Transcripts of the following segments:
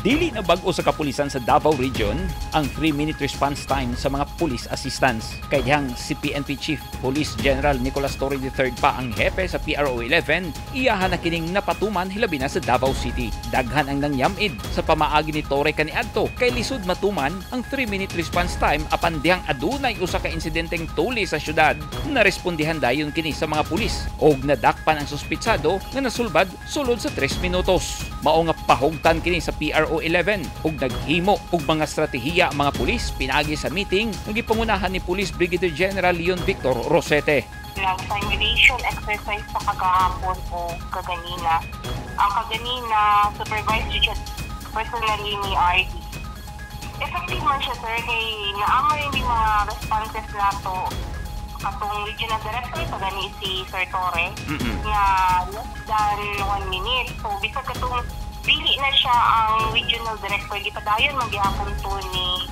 Dili na bag-o sa kapulisan sa Davao Region ang 3-minute response time sa mga police assistance. Kay dihang si PNP Chief Police General Nicolas Torre III pa ang hepe sa PRO 11, iyahan na kining napatuman hilabi na sa Davao City. Daghan ang nangyamid sa pamaagi ni Torre kaniadto kay lisod matuman ang 3-minute response time apan dihang adunay usa ka insidenteng tuli sa syudad. Narespondihan dayon kini sa mga pulis og nadakpan ang suspitsado nga nasulbad sulod sa 3 minutos. Mao nga pahugtan kini sa PRO 11 ug naghimo og mga estratehiya ang mga pulis pinagi sa meeting nga gipangunahan ni Police Brigadier General Leon Victor Rosete. Nag-simulation exercise sa kagahapon o kaganina. Ang kaganina, supervised siya personally ni RD. Effective man siya, sir, kay naamay yung mga responses na to katong regional director sa gani si Sir Torre nga less than 1 minute. So, bisa katong dili na siya ang regional director. Gipadayon magyapon to ni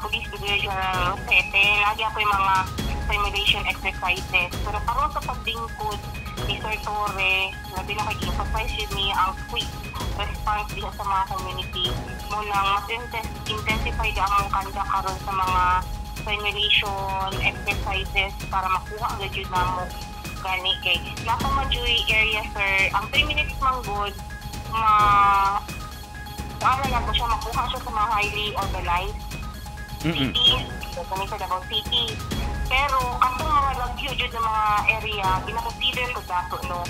Police Brigadier General Rosete. Lagi ako yung mga simulation exercises. Pero karon sa paglingkod ni Sir Torre, labi na kag-emphasize yun niya ang quick response diha sa mga community. Munang mas intensify ka ang kanda karon sa mga simulation exercises para makuha ang legit na mo gani kay nasa Manjuri area, sir. Ang 3 minutes man good paano lang siya makuha siya sa mga highly organized cities, kami sa Davao City. Pero katong mga lagyo dyan ng mga area, ginakonsider ko dato, no?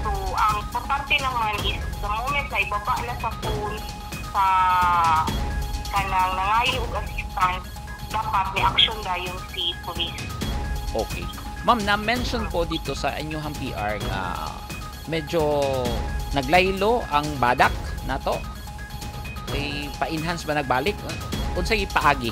So, ang importante naman is the moment na ibaba na sa phone sa kanang nangayo og assistance, dapat may action dayon si police. Okay. Ma'am, na-mention po dito sa inyong PR nga medyo naglaylo ang badak nato. Kay pa-enhance ba nagbalik? Unsay ipaagi?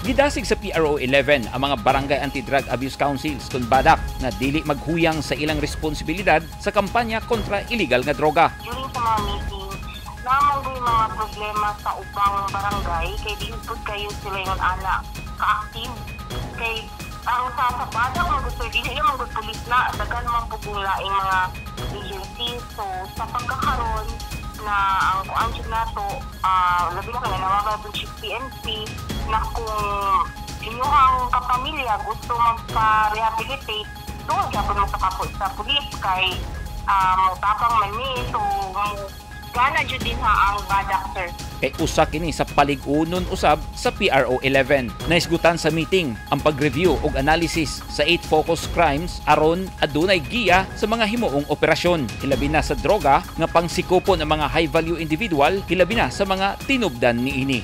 Gidasig sa PRO 11 ang mga barangay anti-drug abuse councils kung badak na dili maghuyang sa ilang responsibilidad sa kampanya kontra illegal nga droga. During sa mga meeting, naman yung mga problema sa ubang barangay kay dinpod kayo sila yung anak ka-active. Kay ang sa badak magusto din sila magpulis na dagan man pugulaing mga agencies. So sa pagkakaroon na ang kuansin nato labi na kaya nawagabon si PNP na kung inyong kapamilya gusto magpa-rehabilitate, doon kapag mo sa pulis kay tapang mani. So gana dyan din ha ang badak, sir. Kay usa kini sa palig-unon usab sa PRO 11. Naisgutan sa meeting ang pag-review ug analysis sa 8 focus crimes aron adunay giya sa mga himuong operasyon, hilabi na sa droga nga pangsikopon ang mga high-value individual, hilabi na sa mga tinubdan niini.